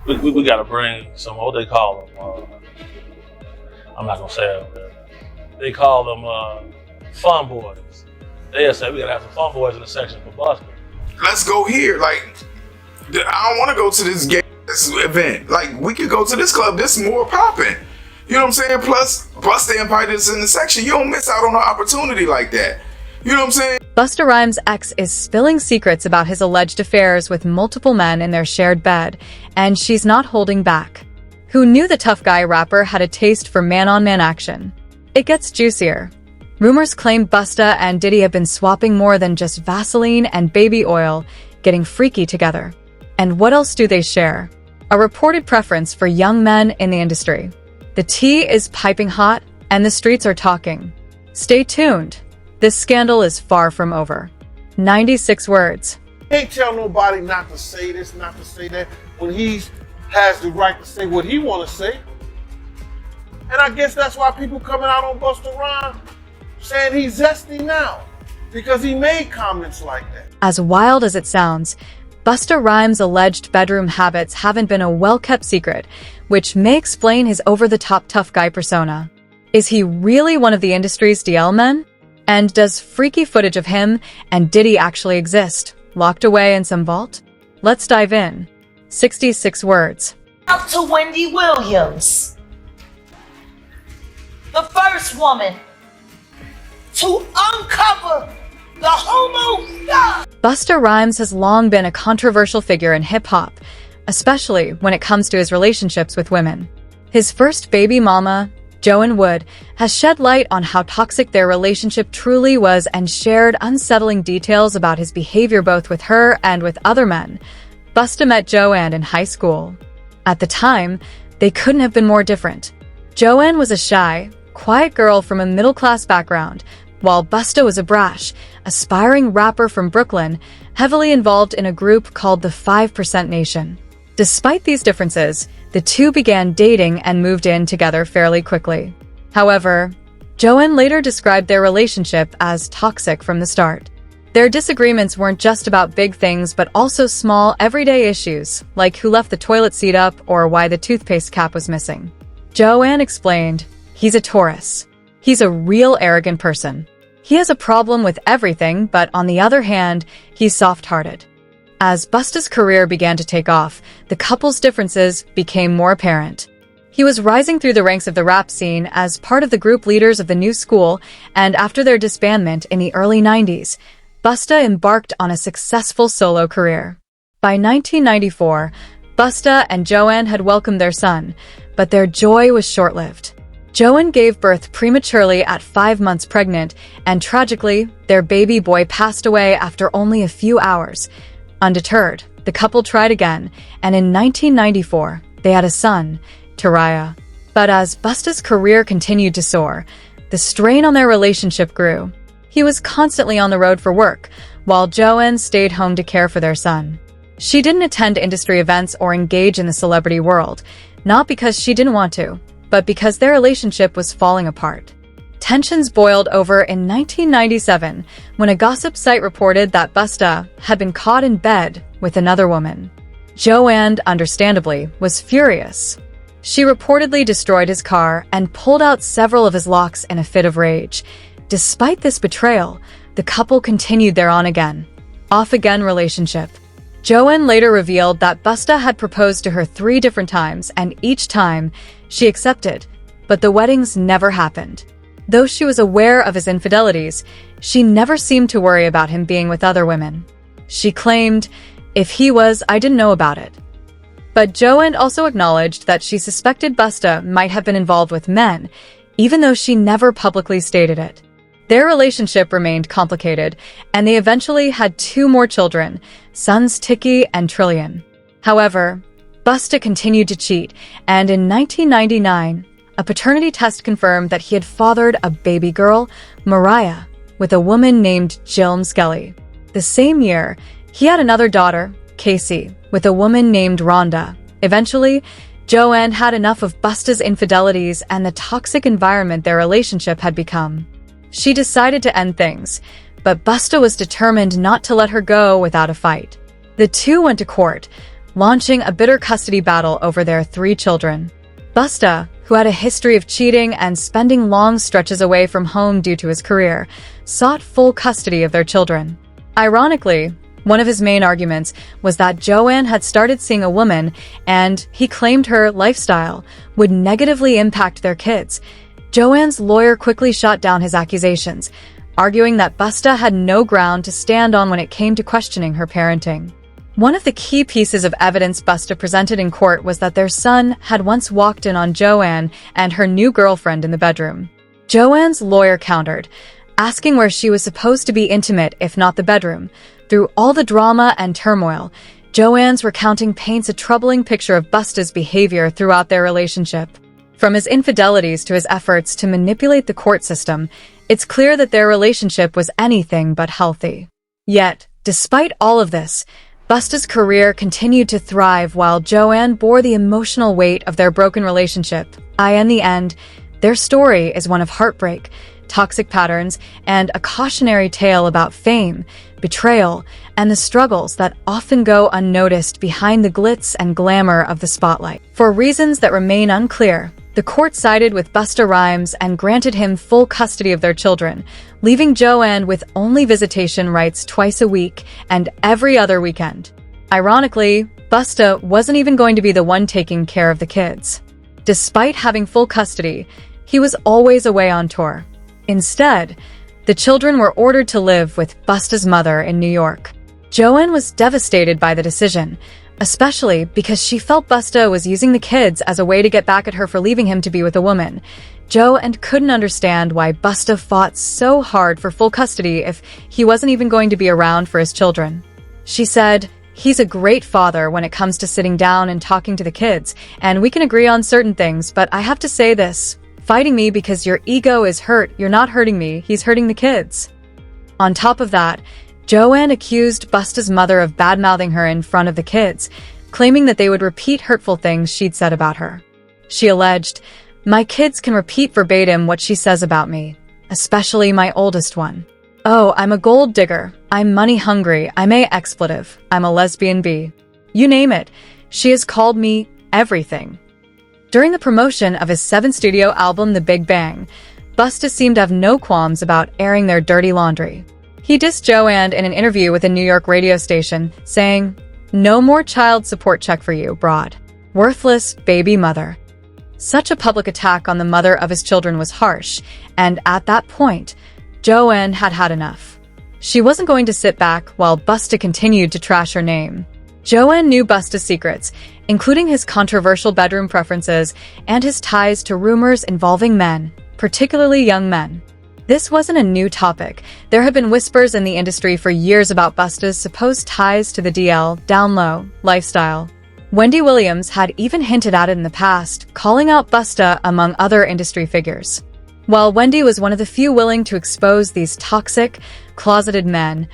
We got to bring some, what they call them, I'm not going to say it, but they call them fun boys. They say we got to have some fun boys in the section for Busta. Let's go here. Like, I don't want to go to this event. Like, we could go to this club. This is more popping. You know what I'm saying? Plus they invited us in the section. You don't miss out on an opportunity like that. You know what I'm saying? Busta Rhymes' ex is spilling secrets about his alleged affairs with multiple men in their shared bed, and she's not holding back. Who knew the tough guy rapper had a taste for man-on-man action? It gets juicier. Rumors claim Busta and Diddy have been swapping more than just Vaseline and baby oil, getting freaky together. And what else do they share? A reported preference for young men in the industry. The tea is piping hot, and the streets are talking. Stay tuned. This scandal is far from over. 96 words. Can't tell nobody not to say this, not to say that, when he has the right to say what he want to say. And I guess that's why people coming out on Busta Rhymes saying he's zesty now, because he made comments like that. As wild as it sounds, Busta Rhymes' alleged bedroom habits haven't been a well-kept secret, which may explain his over-the-top tough guy persona. Is he really one of the industry's DL men? And does freaky footage of him and Diddy actually exist, locked away in some vault? Let's dive in. 66 words. Out to Wendy Williams, the first woman to uncover the homo stuff. Busta Rhymes has long been a controversial figure in hip-hop, especially when it comes to his relationships with women. His first baby mama, Joanne Wood, has shed light on how toxic their relationship truly was and shared unsettling details about his behavior both with her and with other men. Busta met Joanne in high school. At the time, they couldn't have been more different. Joanne was a shy, quiet girl from a middle-class background, while Busta was a brash, aspiring rapper from Brooklyn, heavily involved in a group called the 5% Nation. Despite these differences, the two began dating and moved in together fairly quickly. However, Joanne later described their relationship as toxic from the start. Their disagreements weren't just about big things but also small, everyday issues, like who left the toilet seat up or why the toothpaste cap was missing. Joanne explained, "He's a Taurus. He's a real arrogant person. He has a problem with everything, but on the other hand, he's soft-hearted." As Busta's career began to take off, the couple's differences became more apparent. He was rising through the ranks of the rap scene as part of the group leaders of the New School, and after their disbandment in the early 90s, Busta embarked on a successful solo career. By 1994, Busta and Joanne had welcomed their son, but their joy was short-lived. Joanne gave birth prematurely at 5 months pregnant, and tragically, their baby boy passed away after only a few hours. Undeterred, the couple tried again, and in 1994, they had a son, Tariah. But as Busta's career continued to soar, the strain on their relationship grew. He was constantly on the road for work, while Joanne stayed home to care for their son. She didn't attend industry events or engage in the celebrity world, not because she didn't want to, but because their relationship was falling apart. Tensions boiled over in 1997 when a gossip site reported that Busta had been caught in bed with another woman. Joanne, understandably, was furious. She reportedly destroyed his car and pulled out several of his locks in a fit of rage. Despite this betrayal, the couple continued their on-again, off-again relationship. Joanne later revealed that Busta had proposed to her 3 different times, and each time, she accepted, but the weddings never happened. Though she was aware of his infidelities, she never seemed to worry about him being with other women. She claimed, "If he was, I didn't know about it." But Joanne also acknowledged that she suspected Busta might have been involved with men, even though she never publicly stated it. Their relationship remained complicated, and they eventually had 2 more children, sons Tiki and Trillian. However, Busta continued to cheat, and in 1999, a paternity test confirmed that he had fathered a baby girl, Mariah, with a woman named Jill Skelly. The same year, he had another daughter, Casey, with a woman named Rhonda. Eventually, Joanne had enough of Busta's infidelities and the toxic environment their relationship had become. She decided to end things, but Busta was determined not to let her go without a fight. The two went to court, launching a bitter custody battle over their 3 children. Busta, who had a history of cheating and spending long stretches away from home due to his career, sought full custody of their children. Ironically, one of his main arguments was that Joanne had started seeing a woman, and he claimed her lifestyle would negatively impact their kids. Joanne's lawyer quickly shot down his accusations, arguing that Busta had no ground to stand on when it came to questioning her parenting. One of the key pieces of evidence Busta presented in court was that their son had once walked in on Joanne and her new girlfriend in the bedroom. Joanne's lawyer countered, asking where she was supposed to be intimate if not the bedroom. Through all the drama and turmoil, Joanne's recounting paints a troubling picture of Busta's behavior throughout their relationship. From his infidelities to his efforts to manipulate the court system, it's clear that their relationship was anything but healthy. Yet, despite all of this, Busta's career continued to thrive while Joanne bore the emotional weight of their broken relationship. In the end, their story is one of heartbreak, toxic patterns, and a cautionary tale about fame, betrayal, and the struggles that often go unnoticed behind the glitz and glamour of the spotlight. For reasons that remain unclear, the court sided with Busta Rhymes and granted him full custody of their children, leaving Joanne with only visitation rights twice a week and every other weekend. Ironically, Busta wasn't even going to be the one taking care of the kids. Despite having full custody, he was always away on tour. Instead, the children were ordered to live with Busta's mother in New York. Joanne was devastated by the decision, especially because she felt Busta was using the kids as a way to get back at her for leaving him to be with a woman. Joanne couldn't understand why Busta fought so hard for full custody if he wasn't even going to be around for his children. She said, "He's a great father when it comes to sitting down and talking to the kids, and we can agree on certain things, but I have to say this. Fighting me because your ego is hurt, you're not hurting me, he's hurting the kids." On top of that, Joanne accused Busta's mother of bad-mouthing her in front of the kids, claiming that they would repeat hurtful things she'd said about her. She alleged, "My kids can repeat verbatim what she says about me, especially my oldest one. Oh, I'm a gold digger, I'm money hungry, I'm a expletive, I'm a lesbian B. You name it, she has called me everything." During the promotion of his 7th studio album, The Big Bang, Busta seemed to have no qualms about airing their dirty laundry. He dissed Joanne in an interview with a New York radio station, saying, "No more child support check for you, broad. Worthless baby mother." Such a public attack on the mother of his children was harsh, and at that point, Joanne had had enough. She wasn't going to sit back while Busta continued to trash her name. Joanne knew Busta's secrets, including his controversial bedroom preferences and his ties to rumors involving men, particularly young men. This wasn't a new topic. There have been whispers in the industry for years about Busta's supposed ties to the DL, down low, lifestyle. Wendy Williams had even hinted at it in the past, calling out Busta among other industry figures. While Wendy was one of the few willing to expose these toxic, closeted men,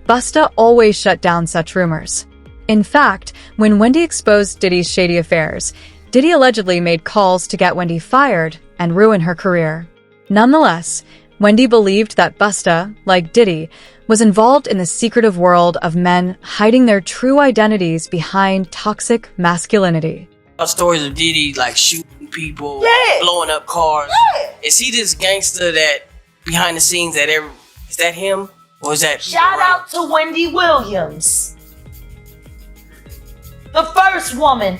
Busta always shut down such rumors. In fact, when Wendy exposed Diddy's shady affairs, Diddy allegedly made calls to get Wendy fired and ruin her career. Nonetheless, Wendy believed that Busta, like Diddy, was involved in the secretive world of men hiding their true identities behind toxic masculinity. Stories of Diddy like shooting people, Yeah. blowing up cars. Yeah. Is he this gangster that behind the scenes is that him? Or is that Shout out to Wendy Williams, the first woman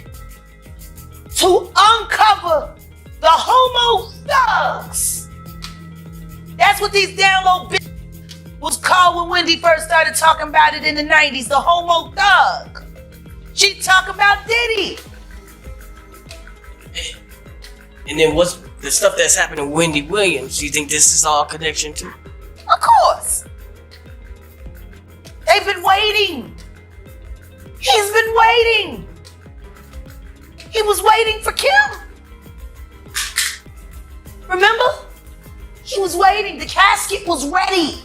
to uncover the homo thugs. That's what these down low bitches was called when Wendy first started talking about it in the 90s, the homo thug. She talk about Diddy. And then what's the stuff that's happening to Wendy Williams? Do you think this is all connection to? Of course. They've been waiting. He's been waiting. He was waiting for Kim. Remember? He was waiting. The casket was ready.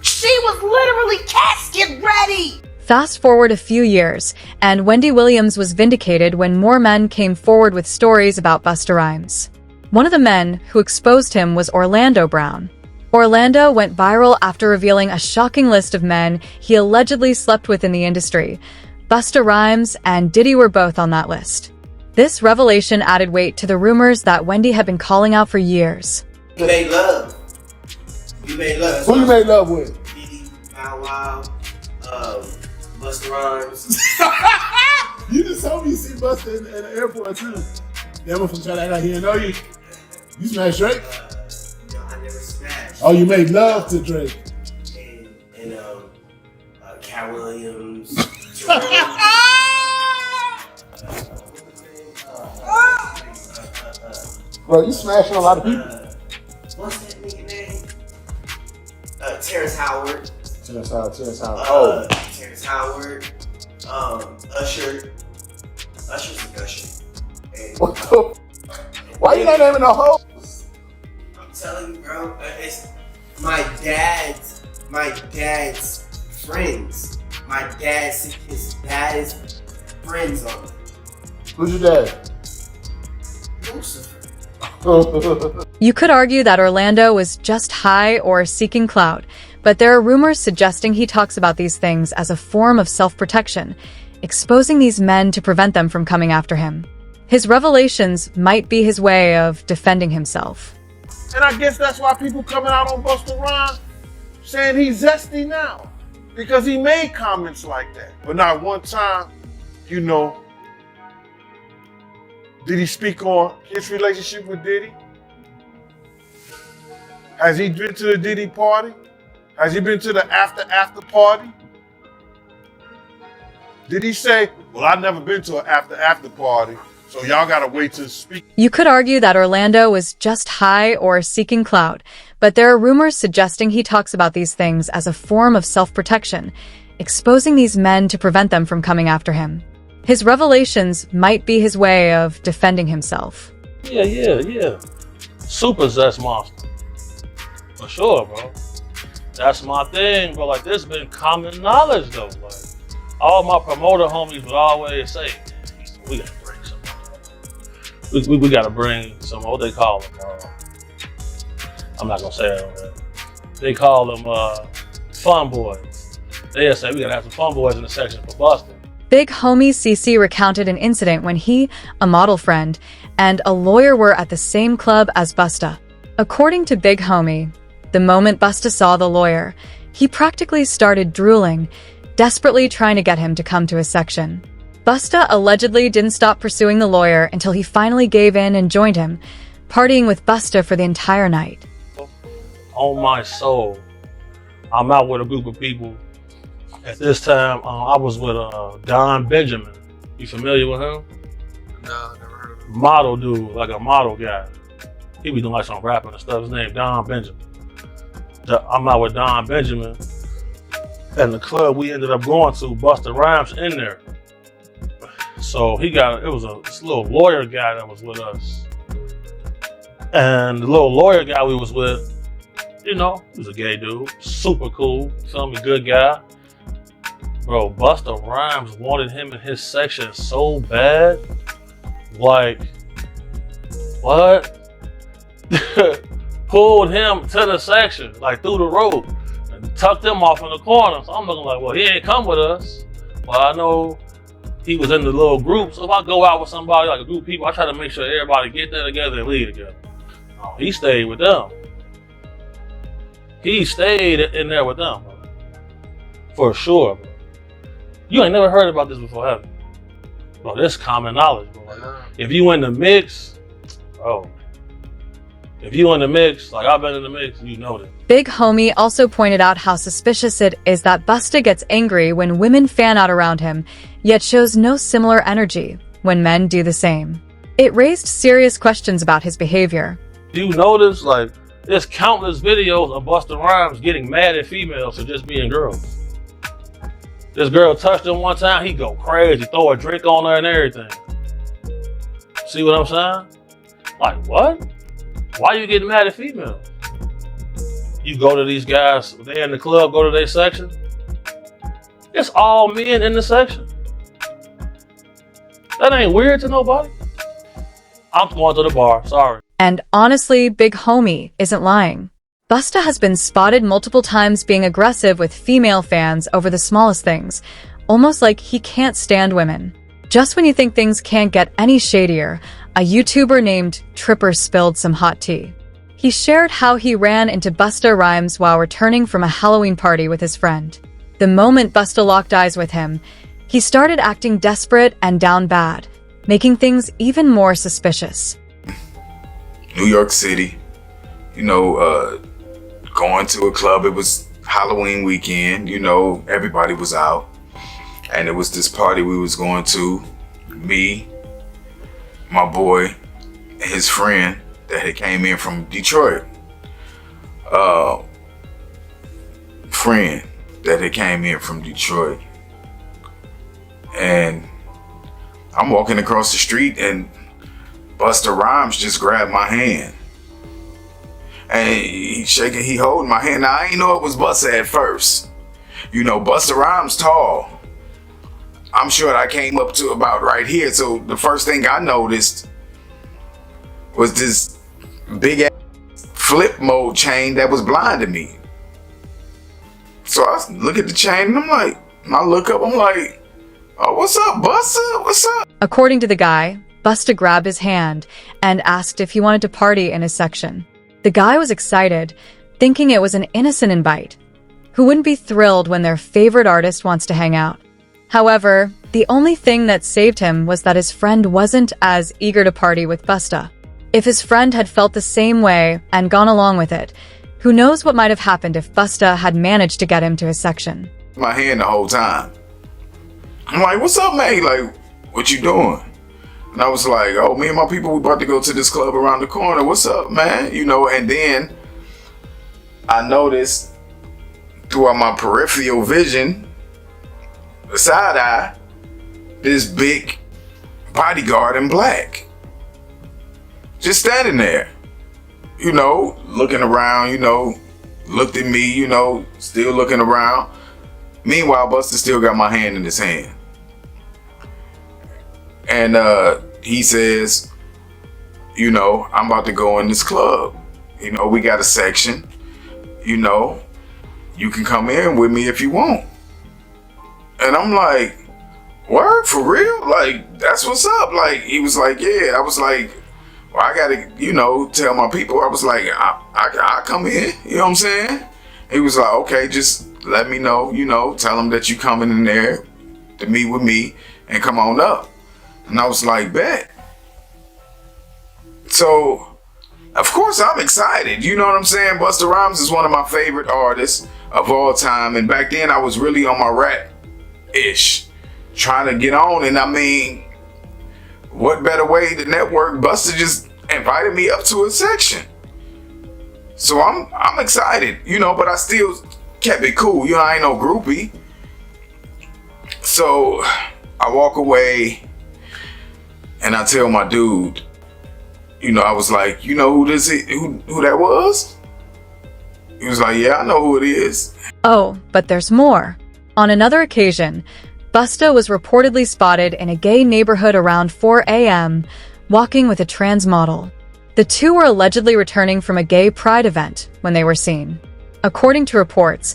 She was literally casket ready. Fast forward a few years, and Wendy Williams was vindicated when more men came forward with stories about Busta Rhymes. One of the men who exposed him was Orlando Brown. Orlando went viral after revealing a shocking list of men he allegedly slept with in the industry. Busta Rhymes and Diddy were both on that list. This revelation added weight to the rumors that Wendy had been calling out for years. You made love. You made love. Who you made love with? Diddy, Bow Wow, Busta Rhymes. You just told me you see Busta in the airport too. That one from trying to act like he didn't know you. You smashed Drake? No, I never smashed. Oh, you made love to Drake. And Cat Williams. Bro, you smashing a lot of people. What's that nigga name? Terrence Howard. Terrence Howard. Oh. Terrence Howard. Usher. Usher's a gusher. And, What the? Why you not naming the hoes? I'm telling you, bro. It's my dad's friends. My dad's his baddest friends on it. Who's your dad? Lucifer. You could argue that Orlando was just high or seeking clout, but there are rumors suggesting he talks about these things as a form of self-protection, exposing these men to prevent them from coming after him. His revelations might be his way of defending himself. And I guess that's why people coming out on Busta Rhymes saying he's zesty now. Because he made comments like that. But not one time, you know, did he speak on his relationship with Diddy? Has he been to the Diddy party? Has he been to the after party? Did he say, well, I've never been to an after party, so y'all gotta wait to speak? You could argue that Orlando was just high or seeking clout, but there are rumors suggesting he talks about these things as a form of self-protection, exposing these men to prevent them from coming after him. His revelations might be his way of defending himself. Yeah. Super zest monster. For sure, bro. That's my thing, bro. Like, this been common knowledge, though. Like, all my promoter homies would always say, we gotta bring some. We gotta bring some, what they call them. I'm not gonna say it on there. They call them fun boys. They'll say, we gotta have some fun boys in the section for Busta. Big homie CC recounted an incident when he, a model friend, and a lawyer were at the same club as Busta. According to Big Homie, the moment Busta saw the lawyer, he practically started drooling, desperately trying to get him to come to his section. Busta allegedly didn't stop pursuing the lawyer until he finally gave in and joined him, partying with Busta for the entire night. On my soul, I'm out with a group of people. At this time, I was with Don Benjamin. You familiar with him? No, never heard of him. Model dude, like a model guy. He be doing like some rapping and stuff. His name Don Benjamin. I'm out with Don Benjamin. And the club we ended up going to, Busta Rhymes in there. So it was this little lawyer guy that was with us. And the little lawyer guy we was with, you know, he was a gay dude, super cool, feel me, good guy. Bro, Busta Rhymes wanted him in his section so bad. Like, what? Pulled him to the section, like through the rope, and tucked him off in the corner. So I'm looking like, well, he ain't come with us. Well, I know he was in the little group. So if I go out with somebody, like a group of people, I try to make sure everybody get there together and leave together. Oh, he stayed with them. He stayed in there with them, bro. For sure, bro. You ain't never heard about this before, have you? Bro, this is common knowledge, bro. Like, if you in the mix, bro. If you in the mix, like I've been in the mix, you know that. Big Homie also pointed out how suspicious it is that Busta gets angry when women fan out around him, yet shows no similar energy when men do the same. It raised serious questions about his behavior. You notice, like, there's countless videos of Busta Rhymes getting mad at females for just being girls. This girl touched him one time, he go crazy, throw a drink on her and everything. See what I'm saying? Like, what? Why you getting mad at females? You go to these guys, they in the club, go to their section. It's all men in the section. That ain't weird to nobody. I'm going to the bar, sorry. And honestly, Big Homie isn't lying. Busta has been spotted multiple times being aggressive with female fans over the smallest things, almost like he can't stand women. Just when you think things can't get any shadier, a YouTuber named Tripper spilled some hot tea. He shared how he ran into Busta Rhymes while returning from a Halloween party with his friend. The moment Busta locked eyes with him, he started acting desperate and down bad, making things even more suspicious. New York City, going to a club. It was Halloween weekend, everybody was out. And it was this party we was going to, me, my boy, and his friend that had came in from Detroit. And I'm walking across the street and Busta Rhymes just grabbed my hand. And he holding my hand. Now I ain't know it was Busta at first. Busta Rhymes tall. I'm sure I came up to about right here. So the first thing I noticed was this big ass flip mode chain that was blinding me. So I look at the chain and I look up, I'm like, oh, what's up, Busta? What's up? According to the guy, Busta grabbed his hand and asked if he wanted to party in his section. The guy was excited, thinking it was an innocent invite. Who wouldn't be thrilled when their favorite artist wants to hang out? However, the only thing that saved him was that his friend wasn't as eager to party with Busta. If his friend had felt the same way and gone along with it, who knows what might have happened if Busta had managed to get him to his section. My hand the whole time. I'm like, what's up, man? Like, what you doing? And I was like, oh, me and my people, we about to go to this club around the corner. What's up, man? And then I noticed throughout my peripheral vision, the side eye, this big bodyguard in black. Just standing there, looking around, looked at me, still looking around. Meanwhile, Busta still got my hand in his hand. And he says, I'm about to go in this club. We got a section. You can come in with me if you want. And I'm like, word, for real? Like, that's what's up. Like, he was like, yeah. I was like, well, I gotta, tell my people. I was like, I come in. You know what I'm saying? He was like, okay, just let me know, tell them that you coming in there to meet with me and come on up. And I was like, bet. So, of course, I'm excited. You know what I'm saying? Busta Rhymes is one of my favorite artists of all time. And back then, I was really on my rap-ish, trying to get on. And I mean, what better way to network? Busta just invited me up to a section. So I'm excited, but I still kept it cool. I ain't no groupie. So I walk away and I tell my dude, I was like, who that was? He was like, yeah, I know who it is. Oh, but there's more. On another occasion, Busta was reportedly spotted in a gay neighborhood around 4 a.m., walking with a trans model. The two were allegedly returning from a gay pride event when they were seen. According to reports,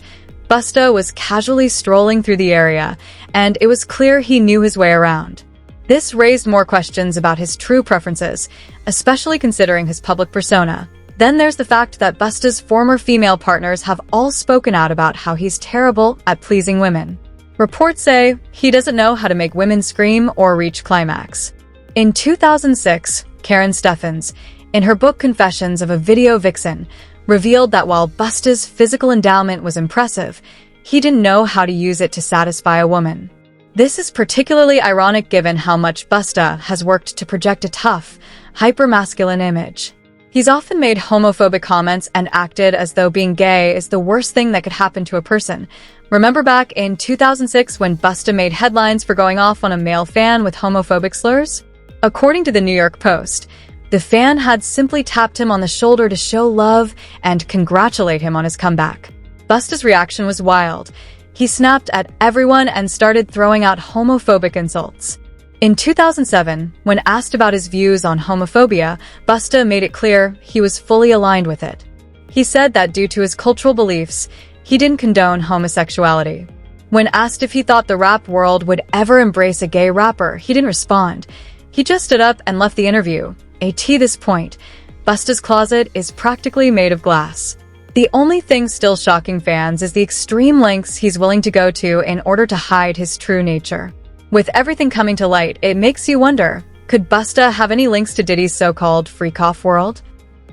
Busta was casually strolling through the area, and it was clear he knew his way around. This raised more questions about his true preferences, especially considering his public persona. Then there's the fact that Busta's former female partners have all spoken out about how he's terrible at pleasing women. Reports say he doesn't know how to make women scream or reach climax. In 2006, Karen Steffens, in her book Confessions of a Video Vixen, revealed that while Busta's physical endowment was impressive, he didn't know how to use it to satisfy a woman. This is particularly ironic given how much Busta has worked to project a tough, hyper-masculine image. He's often made homophobic comments and acted as though being gay is the worst thing that could happen to a person. Remember back in 2006 when Busta made headlines for going off on a male fan with homophobic slurs? According to the New York Post, the fan had simply tapped him on the shoulder to show love and congratulate him on his comeback. Busta's reaction was wild. He snapped at everyone and started throwing out homophobic insults. In 2007, when asked about his views on homophobia, Busta made it clear he was fully aligned with it. He said that due to his cultural beliefs, he didn't condone homosexuality. When asked if he thought the rap world would ever embrace a gay rapper, he didn't respond. He just stood up and left the interview. At this point, Busta's closet is practically made of glass. The only thing still shocking fans is the extreme lengths he's willing to go to in order to hide his true nature. With everything coming to light, it makes you wonder, could Busta have any links to Diddy's so-called freak-off world?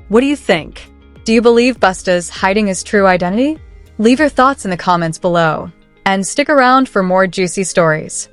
What do you think? Do you believe Busta's hiding his true identity? Leave your thoughts in the comments below, and stick around for more juicy stories.